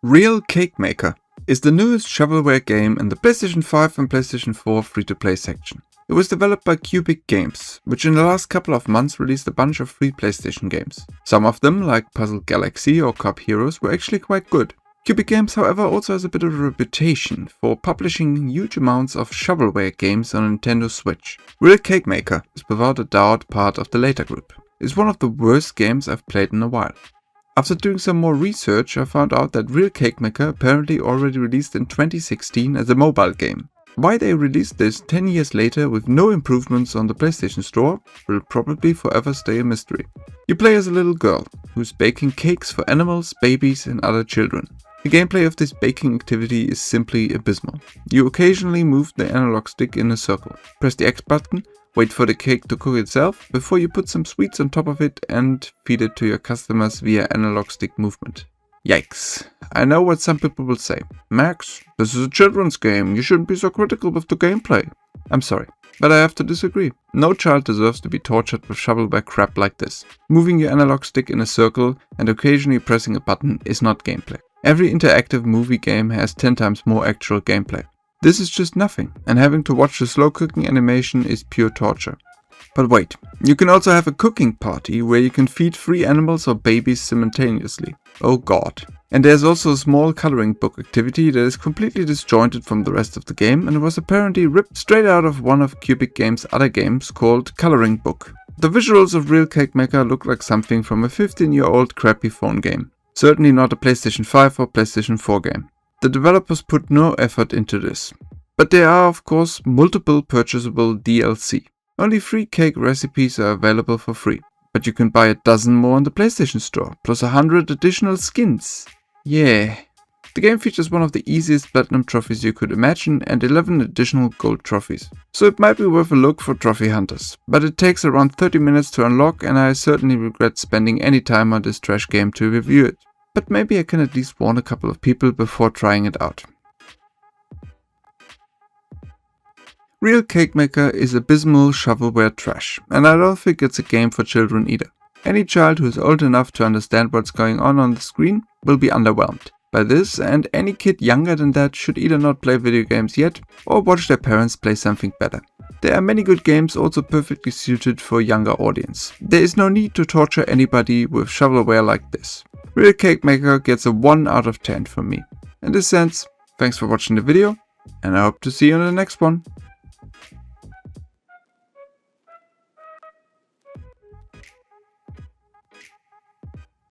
Real Cake Maker is the newest shovelware game in the PlayStation 5 and PlayStation 4 free-to-play section. It was developed by Cubic Games, which in the last couple of months released a bunch of free PlayStation games. Some of them, like Puzzle Galaxy or Cup Heroes, were actually quite good. Cubic Games, however, also has a bit of a reputation for publishing huge amounts of shovelware games on Nintendo Switch. Real Cake Maker is without a doubt part of the later group. It's one of the worst games I've played in a while. After doing some more research, I found out that Real Cake Maker apparently already released in 2016 as a mobile game. Why they released this 10 years later with no improvements on the PlayStation Store will probably forever stay a mystery. You play as a little girl who's baking cakes for animals, babies and other children. The gameplay of this baking activity is simply abysmal. You occasionally move the analog stick in a circle, press the X button, wait for the cake to cook itself before you put some sweets on top of it and feed it to your customers via analog stick movement. Yikes. I know what some people will say. Max, this is a children's game, you shouldn't be so critical with the gameplay. I'm sorry, but I have to disagree. No child deserves to be tortured with shovelware crap like this. Moving your analog stick in a circle and occasionally pressing a button is not gameplay. Every interactive movie game has 10 times more actual gameplay. This is just nothing, and having to watch the slow cooking animation is pure torture. But wait, you can also have a cooking party where you can feed 3 animals or babies simultaneously. Oh god. And there's also a small coloring book activity that is completely disjointed from the rest of the game and was apparently ripped straight out of one of Cubic Games' other games called Coloring Book. The visuals of Real Cake Maker look like something from a 15-year-old crappy phone game. Certainly not a PlayStation 5 or PlayStation 4 game. The developers put no effort into this. But there are of course multiple purchasable DLC. Only 3 cake recipes are available for free, but you can buy a dozen more on the PlayStation Store, plus 100 additional skins. Yeah. The game features one of the easiest platinum trophies you could imagine and 11 additional gold trophies. So it might be worth a look for trophy hunters, but it takes around 30 minutes to unlock and I certainly regret spending any time on this trash game to review it. But maybe I can at least warn a couple of people before trying it out. Real Cake Maker is abysmal shovelware trash, and I don't think it's a game for children either. Any child who is old enough to understand what's going on the screen will be underwhelmed by this, and any kid younger than that should either not play video games yet or watch their parents play something better. There are many good games also perfectly suited for a younger audience. There is no need to torture anybody with shovelware like this. Real Cake Maker gets a 1 out of 10 from me. In this sense, thanks for watching the video, and I hope to see you in the next one.